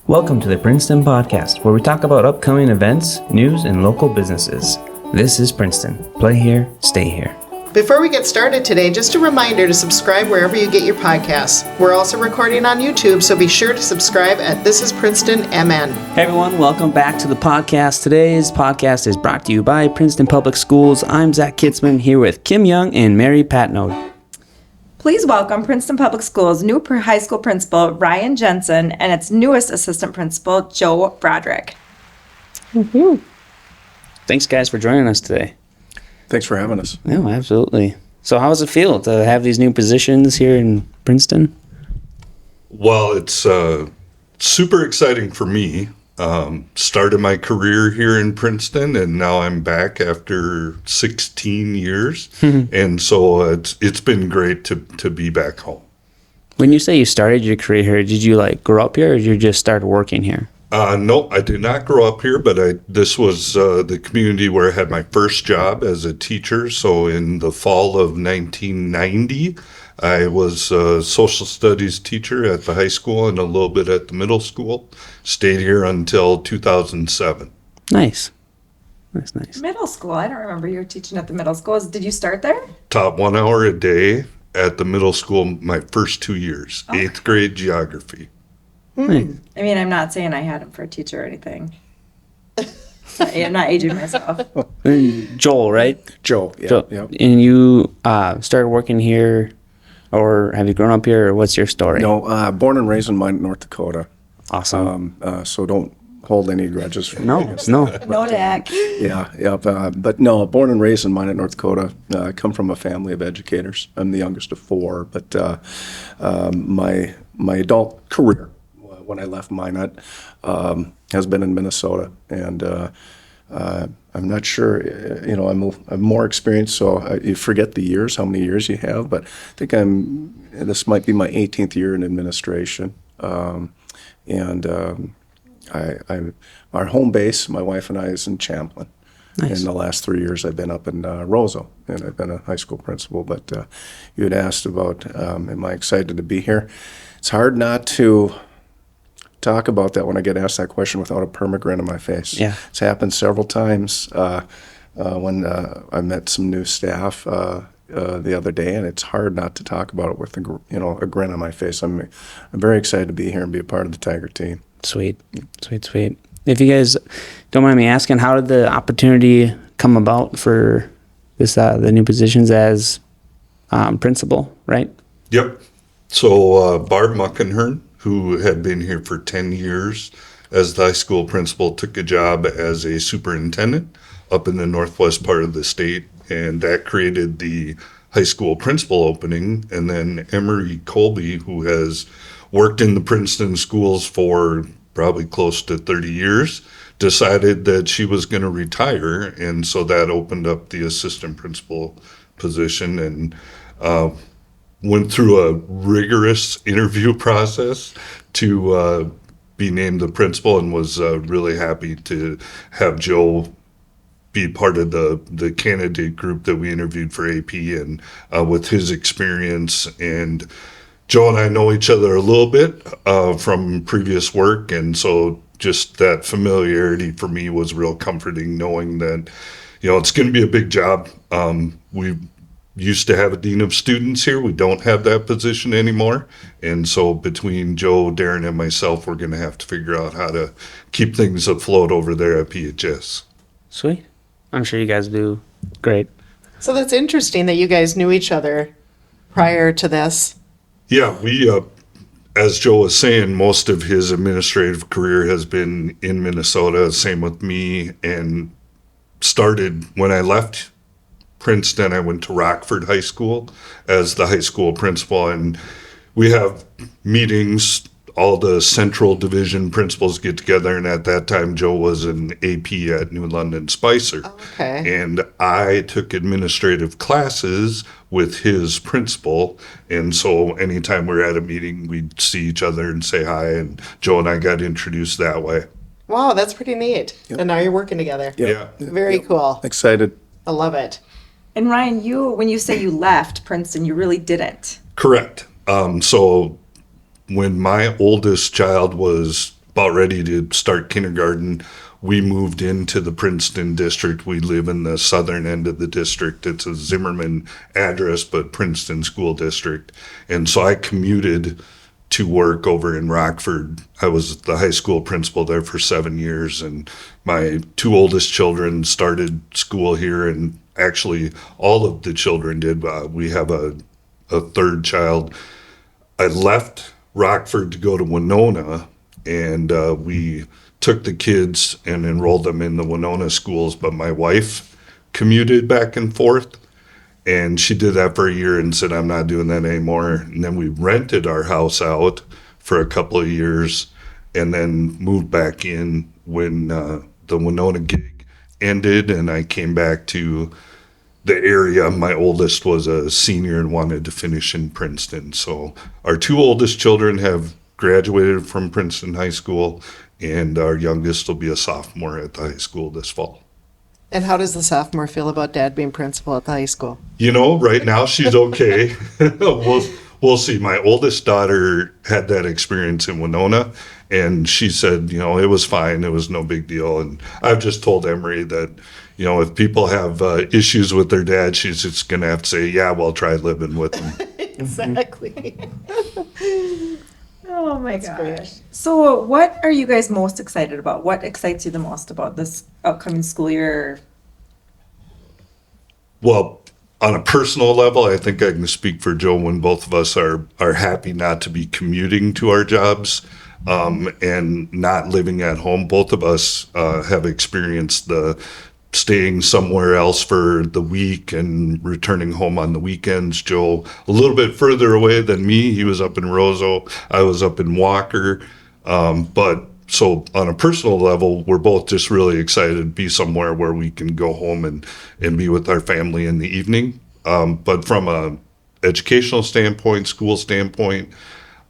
Welcome to the Princeton Podcast, where we talk about upcoming events, news, and local businesses. This is Princeton. Play here, stay here. Before we get started today, just a reminder to subscribe wherever you get your podcasts. We're also recording on YouTube, so be sure to subscribe at This is Princeton MN. Hey everyone, welcome back to the podcast. Today's podcast is brought to you by Princeton Public Schools. I'm Zach Kitzman here with Kim Young and Mary Patnode. Please welcome Princeton Public Schools' new high school principal, Ryan Jensen, and its newest assistant principal, Joe Broderick. Mm-hmm. Thanks, guys, for joining us today. Thanks for having us. No, absolutely. So how does it feel to have these new positions here in Princeton? Well, it's super exciting for me. Started my career here in Princeton, and now I'm back after 16 years. And so it's been great to be back home. When you say you started your career here, did you grow up here or did you just start working here? No, I did not grow up here, but this was the community where I had my first job as a teacher. So in the fall of 1990, I was a social studies teacher at the high school and a little bit at the middle school. Stayed here until 2007. Nice. Nice. Middle school. I don't remember you were teaching at the middle school. Did you start there? Taught 1 hour a day at the middle school my first 2 years, 8th grade geography. Nice. I mean, I'm not saying I had him for a teacher or anything. I'm not aging myself. Joel, right? Joe. Yeah. Joel. Yep. And you started working here, or have you grown up here, or what's your story? No, born and raised in Minot, North Dakota. Awesome. So don't hold any grudges from No. No, Dak. Yeah. But no, born and raised in Minot, North Dakota. I come from a family of educators. I'm the youngest of four, but my adult career, when I left Minot, has been in Minnesota, and I'm not sure. I'm more experienced, so you forget the years, how many years you have. But I think this might be my 18th year in administration, and our home base, my wife and I, is in Champlin. Nice. In the last 3 years, I've been up in Roseau, and I've been a high school principal. But you had asked about, am I excited to be here? It's hard not to talk about that when I get asked that question without a perma grin on my face. Yeah. It's happened several times when I met some new staff the other day, and it's hard not to talk about it with a grin on my face. I'm very excited to be here and be a part of the Tiger team. Sweet. If you guys don't mind me asking, how did the opportunity come about for this the new positions as principal, right? Yep. So Barb Muckenhern, who had been here for 10 years as the high school principal, took a job as a superintendent up in the northwest part of the state, and that created the high school principal opening. And then Emery Colby, who has worked in the Princeton schools for probably close to 30 years, decided that she was going to retire, and so that opened up the assistant principal position, and went through a rigorous interview process to be named the principal, and was really happy to have Joe be part of the candidate group that we interviewed for AP, and with his experience. And Joe and I know each other a little bit from previous work, and so just that familiarity for me was real comforting, knowing that it's going to be a big job. We used to have a dean of students here. We don't have that position anymore. And so between Joe, Darren, and myself, we're going to have to figure out how to keep things afloat over there at PHS. Sweet. I'm sure you guys do great. So that's interesting that you guys knew each other prior to this. Yeah, we, as Joe was saying, most of his administrative career has been in Minnesota, same with me, and started when I left Princeton. I went to Rockford High School as the high school principal, and we have meetings. All the central division principals get together, and at that time Joe was an AP at New London Spicer. Okay. And I took administrative classes with his principal, and so anytime we were at a meeting, we'd see each other and say hi, and Joe and I got introduced that way. Wow, that's pretty neat. Yep. And now you're working together. Yeah. Very cool. Excited. I love it. And Ryan, when you say you left Princeton, you really didn't. Correct. So when my oldest child was about ready to start kindergarten, we moved into the Princeton district. We live in the southern end of the district. It's a Zimmerman address, but Princeton school district. And so I commuted to work over in Rockford. I was the high school principal there for 7 years, and my two oldest children started school here, and actually all of the children did. We have a third child. I left Rockford to go to Winona, and we took the kids and enrolled them in the Winona schools, but my wife commuted back and forth. And she did that for a year and said, I'm not doing that anymore. And then we rented our house out for a couple of years and then moved back in when the Winona gig ended. And I came back to the area. My oldest was a senior and wanted to finish in Princeton. So our two oldest children have graduated from Princeton High School, and our youngest will be a sophomore at the high school this fall. And how does the sophomore feel about Dad being principal at the high school? You know, right now she's okay. We'll see. My oldest daughter had that experience in Winona, and she said, you know, it was fine. It was no big deal. And I've just told Emery that, you know, if people have issues with their dad, she's just going to have to say, yeah, well, try living with them. Exactly. Oh my great. gosh. So what are you guys most excited about? What excites you the most about this upcoming school year? Well, on a personal level, I think I can speak for Joe when both of us are happy not to be commuting to our jobs and not living at home. Both of us have experienced the staying somewhere else for the week and returning home on the weekends. Joe, a little bit further away than me. He was up in Roseau. I was up in Walker. But so on a personal level, we're both just really excited to be somewhere where we can go home and be with our family in the evening. But from a educational standpoint, school standpoint,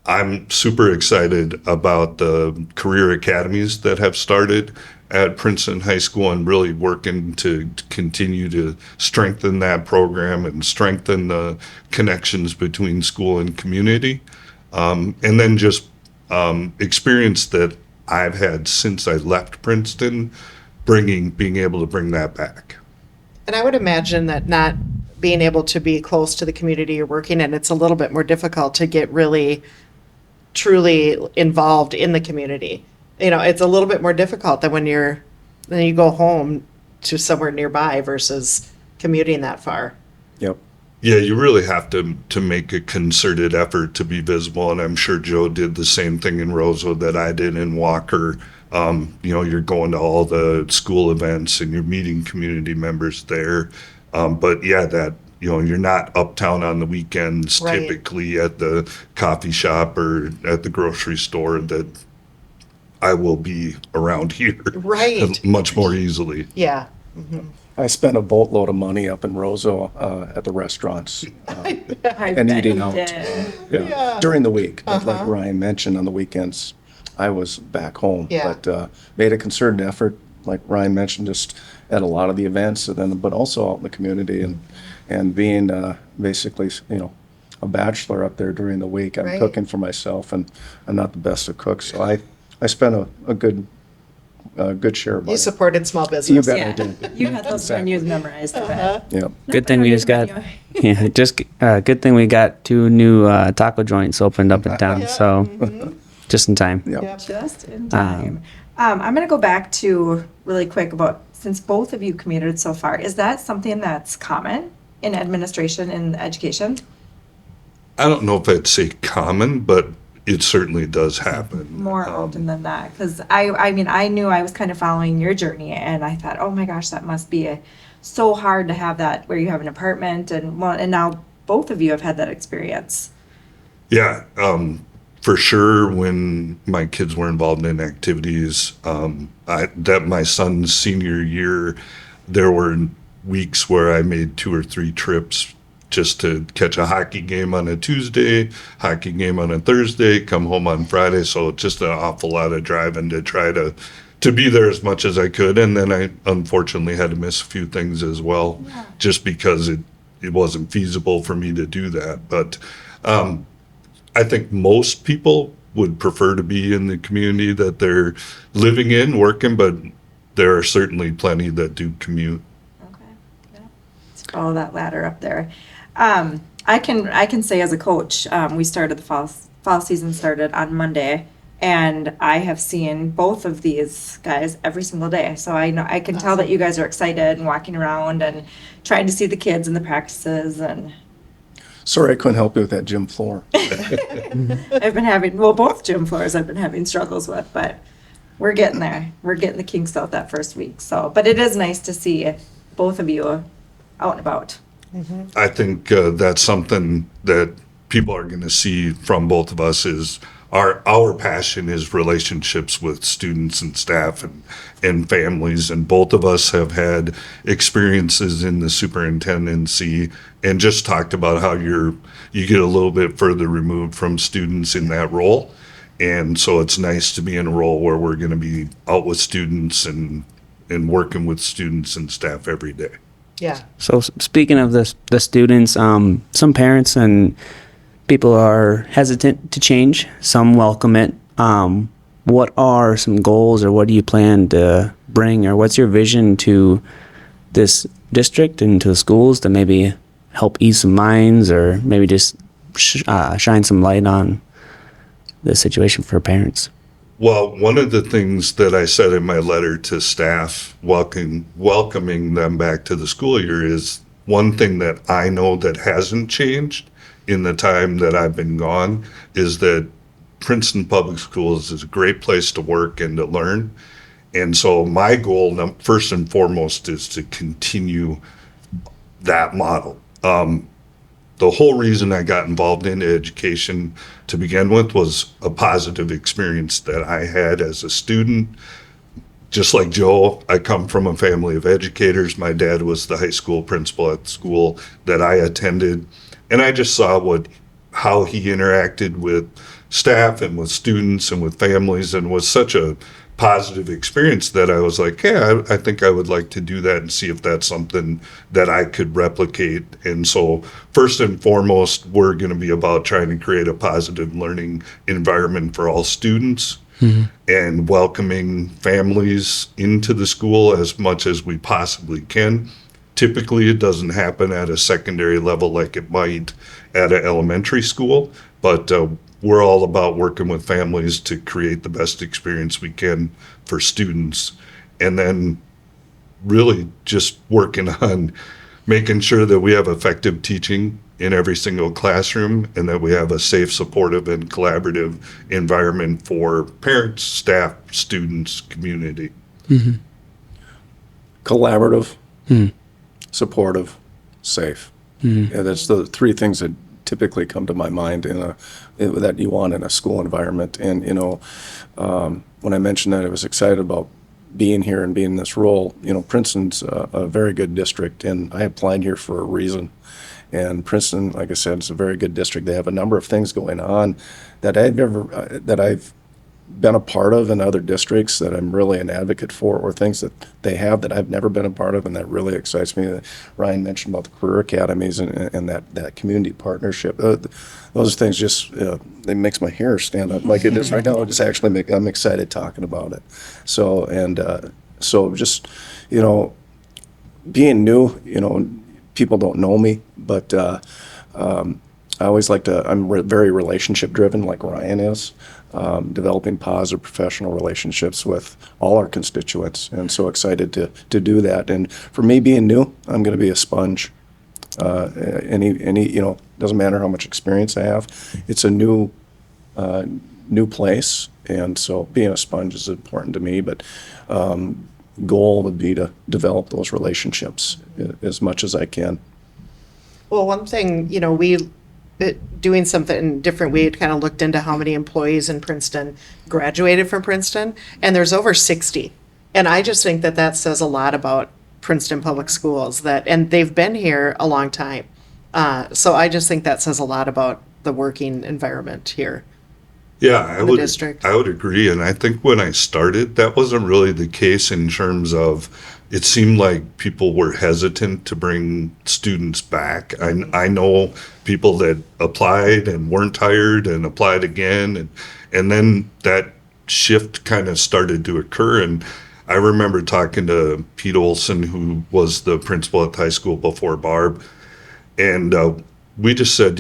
I'm super excited about the career academies that have started at Princeton High School and really working to continue to strengthen that program and strengthen the connections between school and community. And then just experience that I've had since I left Princeton, being able to bring that back. And I would imagine that not being able to be close to the community you're working in, it's a little bit more difficult to get really truly involved in the community. You know, it's a little bit more difficult than when you go home to somewhere nearby versus commuting that far. Yep. Yeah, you really have to make a concerted effort to be visible, and I'm sure Joe did the same thing in Roseau that I did in Walker. You know, you're going to all the school events and you're meeting community members there. But yeah, that, you know, you're not uptown on the weekends, Right. typically at the coffee shop or at the grocery store, that I will be around here Right. much more easily. Yeah. I spent a boatload of money up in Roseau at the restaurants I and bet eating you out. did. Yeah. During the week. But like Ryan mentioned, on the weekends, I was back home. Yeah. But made a concerted effort, like Ryan mentioned, just at a lot of the events, and then, but also out in the community and being basically, you know, a bachelor up there during the week. I'm Right. cooking for myself, and I'm not the best of cooks, so I spent a good share of money. You supported small You business. bet I Yeah. did. You had those menus memorized. I bet. Yep. Good thing we just got, yeah, just good thing we got 2 new taco joints opened up in town. So just in time. Yep. Just in time. I'm going to go back to really quick about, since both of you commuted so far, is that something that's common in administration and education? I don't know if I'd say common, but it certainly does happen. More often than that, because I mean, I knew I was kind of following your journey, and I thought, oh my gosh, that must be so hard to have that where you have an apartment, and well, and now both of you have had that experience. Yeah, for sure. When my kids were involved in activities, that my son's senior year, there were weeks where I made 2 or 3 trips just to catch a hockey game on a Tuesday, hockey game on a Thursday, come home on Friday. So just an awful lot of driving to try to be there as much as I could. And then I unfortunately had to miss a few things as well, just because it wasn't feasible for me to do that. But I think most people would prefer to be in the community that they're living in, working, but there are certainly plenty that do commute. Okay. Yeah. Let's follow that ladder up there. I can say as a coach, we started the fall season started on Monday, and I have seen both of these guys every single day. So I know I can tell that you guys are excited and walking around and trying to see the kids in the practices. And Sorry I couldn't help you with that gym floor. I've been having, well, both gym floors I've been having struggles with, but we're getting there. We're getting the kinks out that first week. So, but it is nice to see both of you out and about. I think that's something that people are going to see from both of us is our passion is relationships with students and staff and families. And both of us have had experiences in the superintendency and just talked about how you get a little bit further removed from students in that role. And so it's nice to be in a role where we're going to be out with students and working with students and staff every day. Yeah. So speaking of the students, some parents and people are hesitant to change. Some welcome it. What are some goals, or what do you plan to bring, or what's your vision to this district and to the schools to maybe help ease some minds, or maybe just shine some light on the situation for parents? Well, one of the things that I said in my letter to staff, welcoming them back to the school year, is one thing that I know that hasn't changed in the time that I've been gone is that Princeton Public Schools is a great place to work and to learn. And so my goal, first and foremost, is to continue that model. The whole reason I got involved in education to begin with was a positive experience that I had as a student. Just like Joe, I come from a family of educators. My dad was the high school principal at the school that I attended. And I just saw how he interacted with staff and with students and with families, and was such a positive experience that I was like, yeah, I think I would like to do that and see if that's something that I could replicate. And so first and foremost, we're going to be about trying to create a positive learning environment for all students and welcoming families into the school as much as we possibly can. Typically, it doesn't happen at a secondary level like it might at an elementary school, but we're all about working with families to create the best experience we can for students. And then really just working on making sure that we have effective teaching in every single classroom, and that we have a safe, supportive, and collaborative environment for parents, staff, students, community. Collaborative, supportive, safe. Yeah, that's the three things that typically come to my mind that you want in a school environment. And when I mentioned that I was excited about being here and being in this role, Princeton's a very good district, and I applied here for a reason. And Princeton, like I said, is a very good district. They have a number of things going on that I've been a part of in other districts that I'm really an advocate for, or things that they have that I've never been a part of, and that really excites me. Ryan mentioned about the career academies and that community partnership. Those things just it makes my hair stand up like it is right now. I'm excited talking about it. So just being new, people don't know me, but I always like to. Very relationship driven, like Ryan is. Developing positive professional relationships with all our constituents, and so excited to do that. And for me, being new, I'm going to be a sponge. Doesn't matter how much experience I have. It's a new place, and so being a sponge is important to me. But goal would be to develop those relationships as much as I can. Well, one thing, doing something different, we had kind of looked into how many employees in Princeton graduated from Princeton, and there's over 60. And I just think that says a lot about Princeton Public Schools, and they've been here a long time. So I just think that says a lot about the working environment here. Yeah, I district. would agree. And I think when I started, that wasn't really the case in terms of it seemed like people were hesitant to bring students back. I know people that applied and weren't hired and applied again, and then that shift kind of started to occur. And I remember talking to Pete Olson, who was the principal at the high school before Barb, and we just said,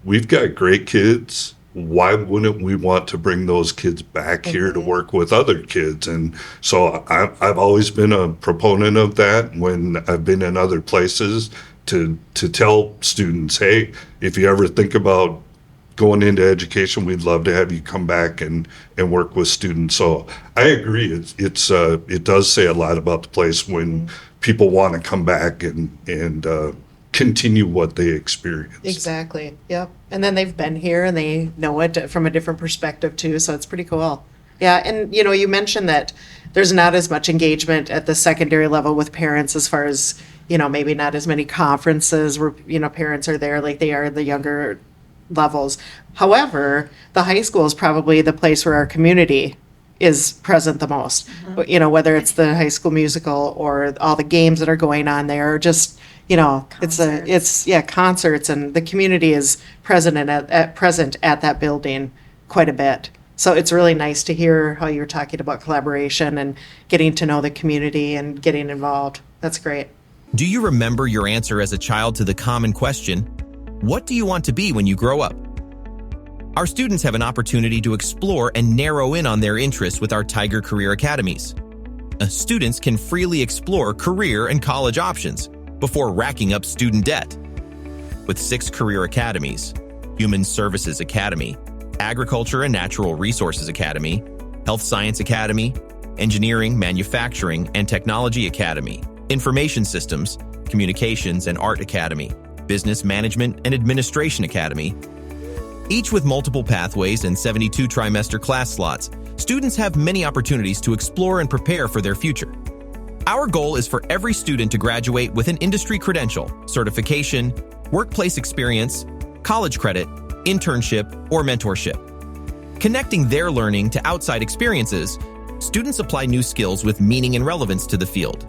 we've got great kids. Why wouldn't we want to bring those kids back here to work with other kids? And so I've always been a proponent of that when I've been in other places to tell students, hey, if you ever think about going into education, we'd love to have you come back and work with students. So I agree. It does say a lot about the place when people want to come back and continue what they experienced. Exactly. Yep. And then they've been here and they know it from a different perspective too. So it's pretty cool. Yeah. And you mentioned that there's not as much engagement at the secondary level with parents as far as, maybe not as many conferences where, parents are there like they are at the younger levels. However, the high school is probably the place where our community is present the most. Whether it's the high school musical or all the games that are going on there, or just it's concerts, and the community is present at that building quite a bit. So it's really nice to hear how you're talking about collaboration and getting to know the community and getting involved. That's great. Do you remember your answer as a child to the common question, what do you want to be when you grow up? Our students have an opportunity to explore and narrow in on their interests with our Tiger Career Academies. Students can freely explore career and college options before racking up student debt. With 6 career academies, Human Services Academy, Agriculture and Natural Resources Academy, Health Science Academy, Engineering, Manufacturing, and Technology Academy, Information Systems, Communications and Art Academy, Business Management and Administration Academy. Each with multiple pathways and 72 trimester class slots, students have many opportunities to explore and prepare for their future. Our goal is for every student to graduate with an industry credential, certification, workplace experience, college credit, internship, or mentorship. Connecting their learning to outside experiences, students apply new skills with meaning and relevance to the field.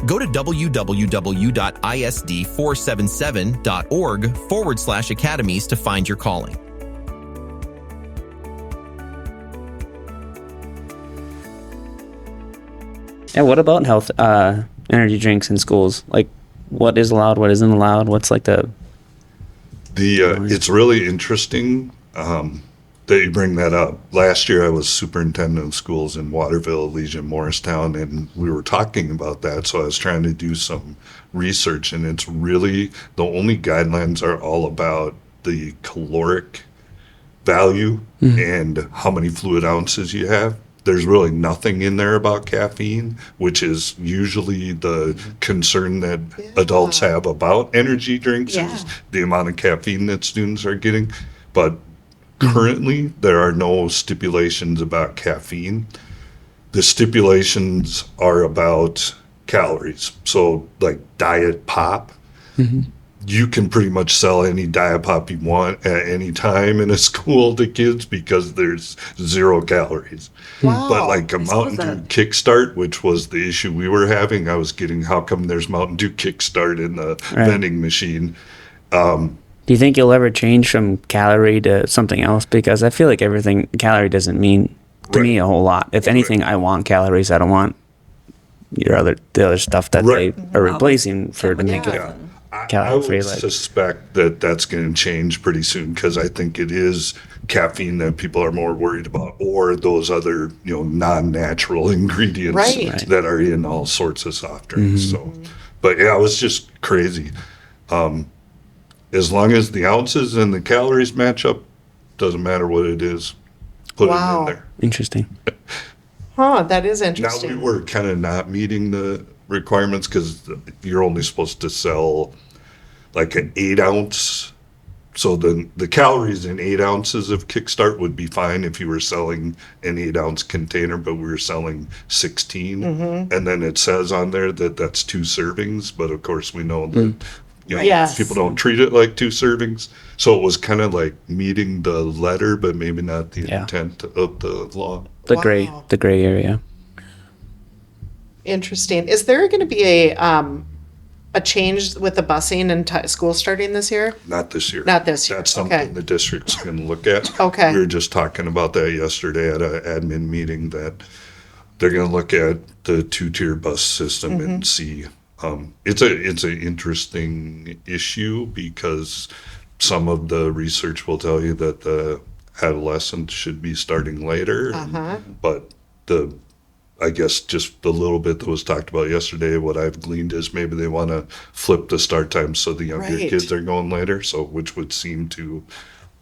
Go to www.isd477.org/academies to find your calling. And what about health energy drinks in schools? Like, what is allowed, what isn't allowed? What's like the it's really interesting that you bring that up. Last year I was superintendent of schools in Waterville, Elysian, Morristown, and we were talking about that. So I was trying to do some research, and it's really, the only guidelines are all about the caloric value and how many fluid ounces you have. There's really nothing in there about caffeine, which is usually the concern that adults have about energy drinks, is the amount of caffeine that students are getting. But currently, there are no stipulations about caffeine. The stipulations are about calories. So, like Diet Pop, you can pretty much sell any Diet Pop you want at any time in a school to kids because there's 0 calories. Wow. But like a Mountain Dew Kickstart, which was the issue we were having, I was getting, how come there's Mountain Dew Kickstart in the vending machine? Do you think you'll ever change from calorie to something else? Because I feel like everything calorie doesn't mean to me a whole lot. If anything, I want calories. I don't want the other stuff that they are replacing for to make it I would free. suspect that that's going to change pretty soon, because I think it is caffeine that people are more worried about, or those other non-natural ingredients that are in all sorts of soft drinks. So, but yeah, it was just crazy. As long as the ounces and the calories match up, doesn't matter what it is, put it in there. Interesting. That is Now interesting. we were kind of not meeting the requirements because you're only supposed to sell like an 8 ounce. So the calories in 8 ounces of Kickstart would be fine if you were selling an 8 ounce container, but we were selling 16. And then it says on there that that's 2 servings. But of course we know that people don't treat it like 2 servings. So it was kind of like meeting the letter, but maybe not the intent of the law. The gray area. Interesting. Is there going to be a change with the busing and school starting this year? Not this year. Not this year, That's okay. something the district's going to look at. Okay. We were just talking about that yesterday at an admin meeting, that they're going to look at the two-tier bus system Mm-hmm. and see. It's an interesting issue because some of the research will tell you that the adolescents should be starting later, but I guess just the little bit that was talked about yesterday, what I've gleaned is maybe they want to flip the start time so the younger Right. kids are going later, so which would seem to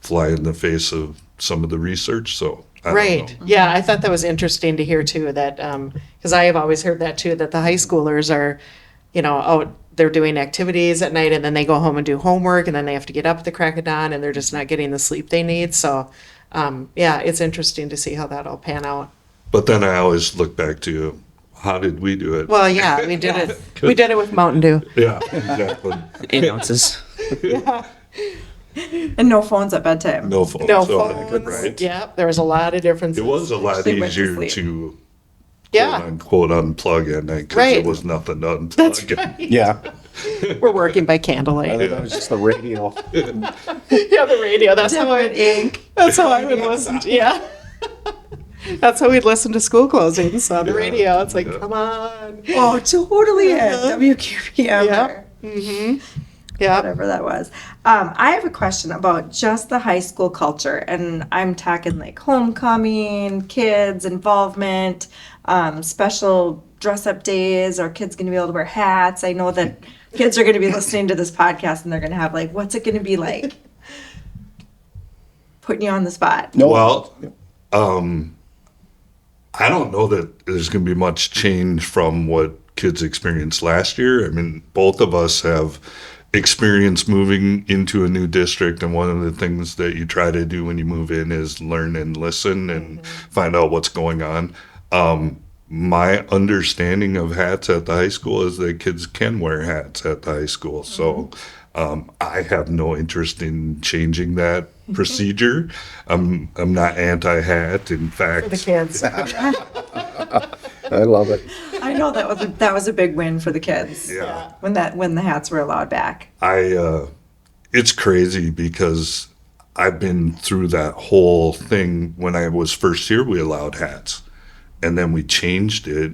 fly in the face of some of the research. So I don't Right. know. Yeah, I thought that was interesting to hear too, that, because I have always heard that too, that the high schoolers are, out, they're doing activities at night and then they go home and do homework and then they have to get up at the crack of dawn and they're just not getting the sleep they need. So, yeah, it's interesting to see how that'll pan out. But then I always look back to how did we do it? Well, yeah, we did it. We did it with Mountain Dew. Yeah, exactly. 8 ounces. And no phones at bedtime. No phones. No so, phones. Right. Yeah, there was a lot of differences. It was a lot Actually went to easier sleep. to Yeah, quote unquote unplug at night because Right. there was nothing to unplug. that's right. Yeah, We're working by candlelight. that was just the radio. Yeah, the radio. That's how I. Ink. That's how I would listen. Yeah. That's how we'd listen to school closings on the radio. It's like, come on. Oh, totally it. WQPM. Yeah. or Yeah. Whatever that was. I have a question about just the high school culture, and I'm talking like homecoming, kids involvement, special dress-up days. Are kids going to be able to wear hats? I know that kids are going to be listening to this podcast, and they're going to have like, what's it going to be like? Putting you on the spot. No, Well, I don't know that there's going to be much change from what kids experienced last year. I mean, both of us have experience moving into a new district, and one of the things that you try to do when you move in is learn and listen and find out what's going on. My understanding of hats at the high school is that kids can wear hats at the high school. So I have no interest in changing that procedure. I'm not anti-hat. In fact, The kids. I love it. I know that was a big win for the kids. yeah. When the hats were allowed back. It's crazy because I've been through that whole thing. When I was first here, we allowed hats. And then we changed it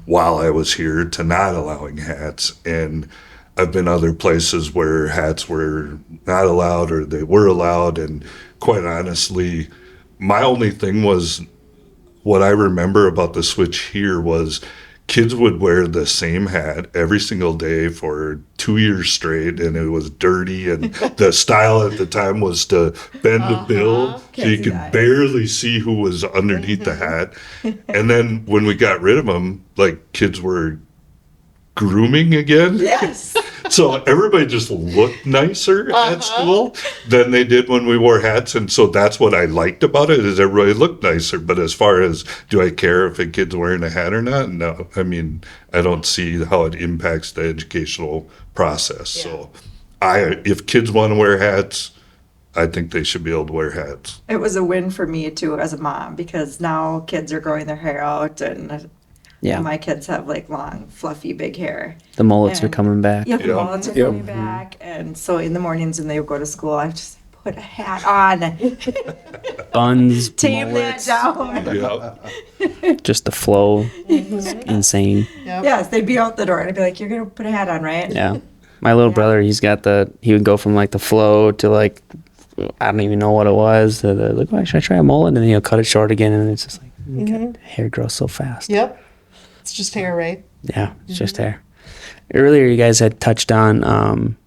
while I was here to not allowing hats. And I've been other places where hats were not allowed or they were allowed. And quite honestly, my only thing was, what I remember about the switch here was kids would wear the same hat every single day for 2 years straight, and it was dirty. And the style at the time was to bend the bill so Can't you see could that. barely see who was underneath the hat. And then when we got rid of them, like kids were grooming again. Yes. So everybody just looked nicer at school than they did when we wore hats. And so that's what I liked about it, is everybody looked nicer. But as far as, do I care if a kid's wearing a hat or not? No. I mean, I don't see how it impacts the educational process. So if kids want to wear hats, I think they should be able to wear hats. It was a win for me too as a mom, because now kids are growing their hair out, and Yeah. my kids have like long, fluffy, big hair. The mullets are And- coming back. Yeah, the Yeah. mullets are Yep. coming back, and so in the mornings when they would go to school, I just put a hat on, Buns, tame that mullets, down. Yeah. just the flow. It's insane. Yes, they'd be out the door, and I'd be like, "You're gonna put a hat on, right?" Yeah. My little brother, he would go from like the flow to like, I don't even know what it was. To the, like, should I try a mullet? And then he'll cut it short again. And it's just like, God, hair grows so fast. Yep. It's just hair, right? Yeah, it's just hair. Earlier, you guys had touched on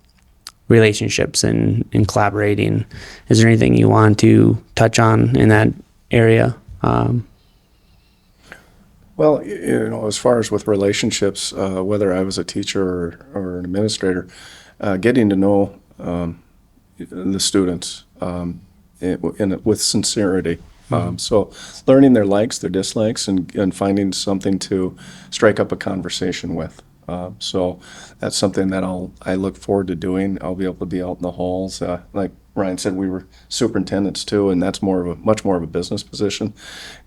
relationships and collaborating. Is there anything you want to touch on in that area? Well, as far as with relationships, whether I was a teacher or an administrator, getting to know the students with sincerity. So learning their likes, their dislikes, and finding something to strike up a conversation with. So that's something that I look forward to doing. I'll be able to be out in the halls. Like Ryan said, we were superintendents too, and that's much more of a business position.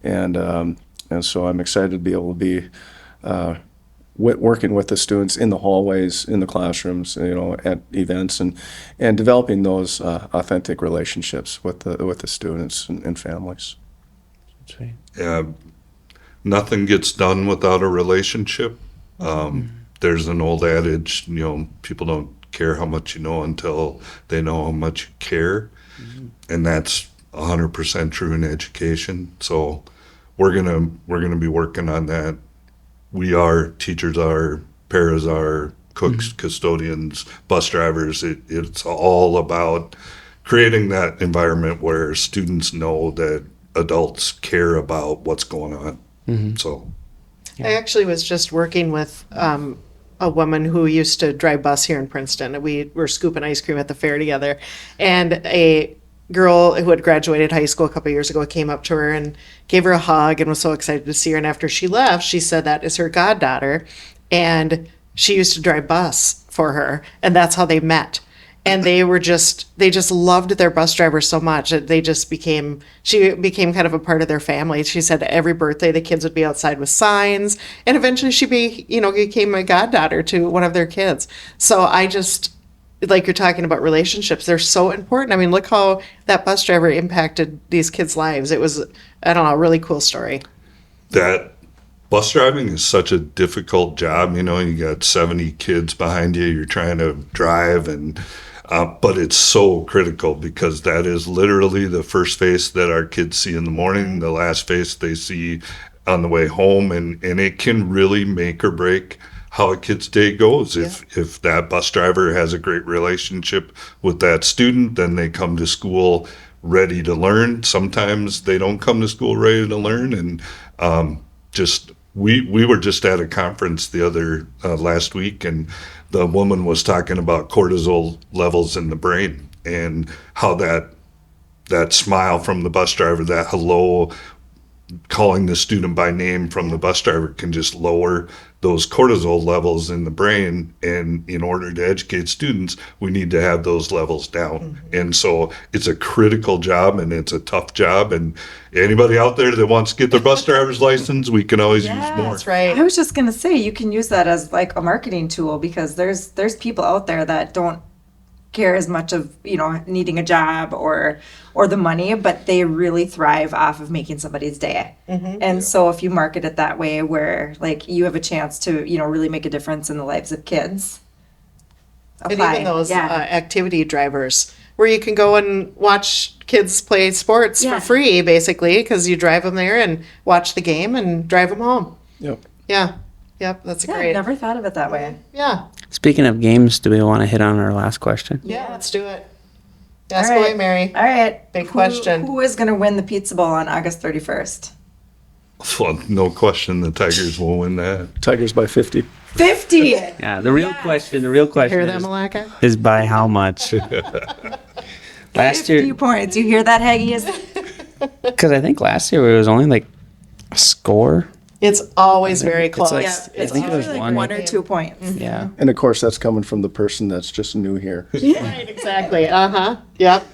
And so I'm excited to be able to be working with the students in the hallways, in the classrooms, at events, and developing those authentic relationships with the students and families. That's right. Yeah, nothing gets done without a relationship. There's an old adage, people don't care how much you know until they know how much you care. And that's 100% true in education. So we're gonna be working on that. We are, teachers are, paras are, cooks, custodians, bus drivers. It's all about creating that environment where students know that adults care about what's going on. So I actually was just working with a woman who used to drive bus here in Princeton. We were scooping ice cream at the fair together, and a girl who had graduated high school a couple years ago came up to her and gave her a hug and was so excited to see her. And after she left, she said that is her goddaughter, and she used to drive bus for her, and that's how they met. And they just loved their bus driver so much that she became kind of a part of their family. She said every birthday the kids would be outside with signs, and eventually she became a goddaughter to one of their kids. So I just, like you're talking about relationships, they're so important. I mean, look how that bus driver impacted these kids' lives. It was, I don't know, a really cool story. that bus driving is such a difficult job. You got 70 kids behind you. You're trying to drive, but it's so critical because that is literally the first face that our kids see in the morning, the last face they see on the way home, and it can really make or break how a kid's day goes. If that bus driver has a great relationship with that student, then they come to school ready to learn. Sometimes they don't come to school ready to learn, and we were just at a conference the other last week, and the woman was talking about cortisol levels in the brain and how that smile from the bus driver, that hello, calling the student by name from the bus driver can just lower those cortisol levels in the brain. And in order to educate students, we need to have those levels down. And so it's a critical job, and it's a tough job. And anybody out there that wants to get their bus driver's license, we can always use more. That's right. I was just gonna say you can use that as like a marketing tool because there's people out there that don't care as much of needing a job or the money, but they really thrive off of making somebody's day. And so if you market it that way, where like you have a chance to really make a difference in the lives of kids. And even those activity drivers where you can go and watch kids play sports for free, basically, because you drive them there and watch the game and drive them home. Yep. Yeah. Yep. That's I great. never thought of it that way. Yeah. Speaking of games, do we want to hit on our last question? Yeah. Let's do it. Ask All right. away, Mary. All right. Big question. Who is going to win the Pizza Bowl on August 31st? Well, no question the Tigers will win that. Tigers by 50. 50! Yeah, the real question Hear that, is, Malaka? is by how much? Last 50 year, points. You hear that, Haggy? because I think last year it was only like a score. It's always very close. like- Yeah, I think it was usually one. 1 or 2 points. Yeah. And of course, that's coming from the person that's just new here. Right, exactly. Uh-huh. Yep.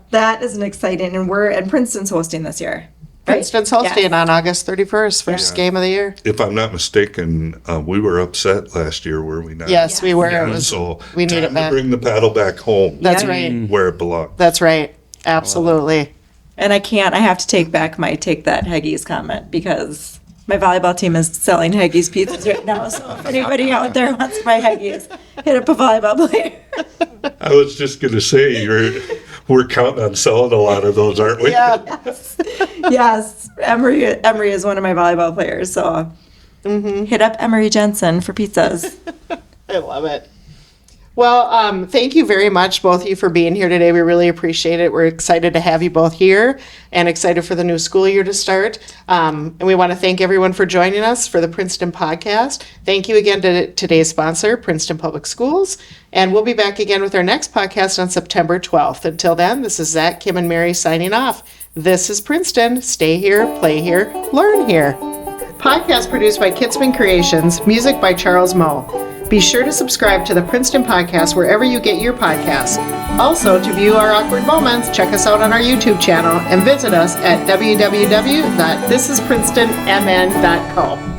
That is an exciting, and Princeton's hosting this year. Princeton's hosting Yes. on August 31st, first game of the year. If I'm not mistaken, we were upset last year, were we not? Yes, we were. Yeah, It was, so we need time it to back. bring the paddle back home. That's Yeah. right. Where it belongs. That's right. Absolutely. And I have to take back my take that Haggy's comment because my volleyball team is selling Haggy's pizzas right now. So if anybody out there wants to buy Haggy's, hit up a volleyball player. I was just going to say, we're counting on selling a lot of those, aren't we? Yeah. Yes, Emery is one of my volleyball players. So hit up Emery Jensen for pizzas. I love it. Well, thank you very much, both of you, for being here today. We really appreciate it. We're excited to have you both here and excited for the new school year to start. And we want to thank everyone for joining us for the Princeton podcast. Thank you again to today's sponsor, Princeton Public Schools. And we'll be back again with our next podcast on September 12th. Until then, this is Zach, Kim, and Mary signing off. This is Princeton. Stay here, play here, learn here. Podcast produced by Kitzman Creations, music by Charles Moe. Be sure to subscribe to the Princeton Podcast wherever you get your podcasts. Also, to view our awkward moments, check us out on our YouTube channel and visit us at www.thisisprincetonmn.co.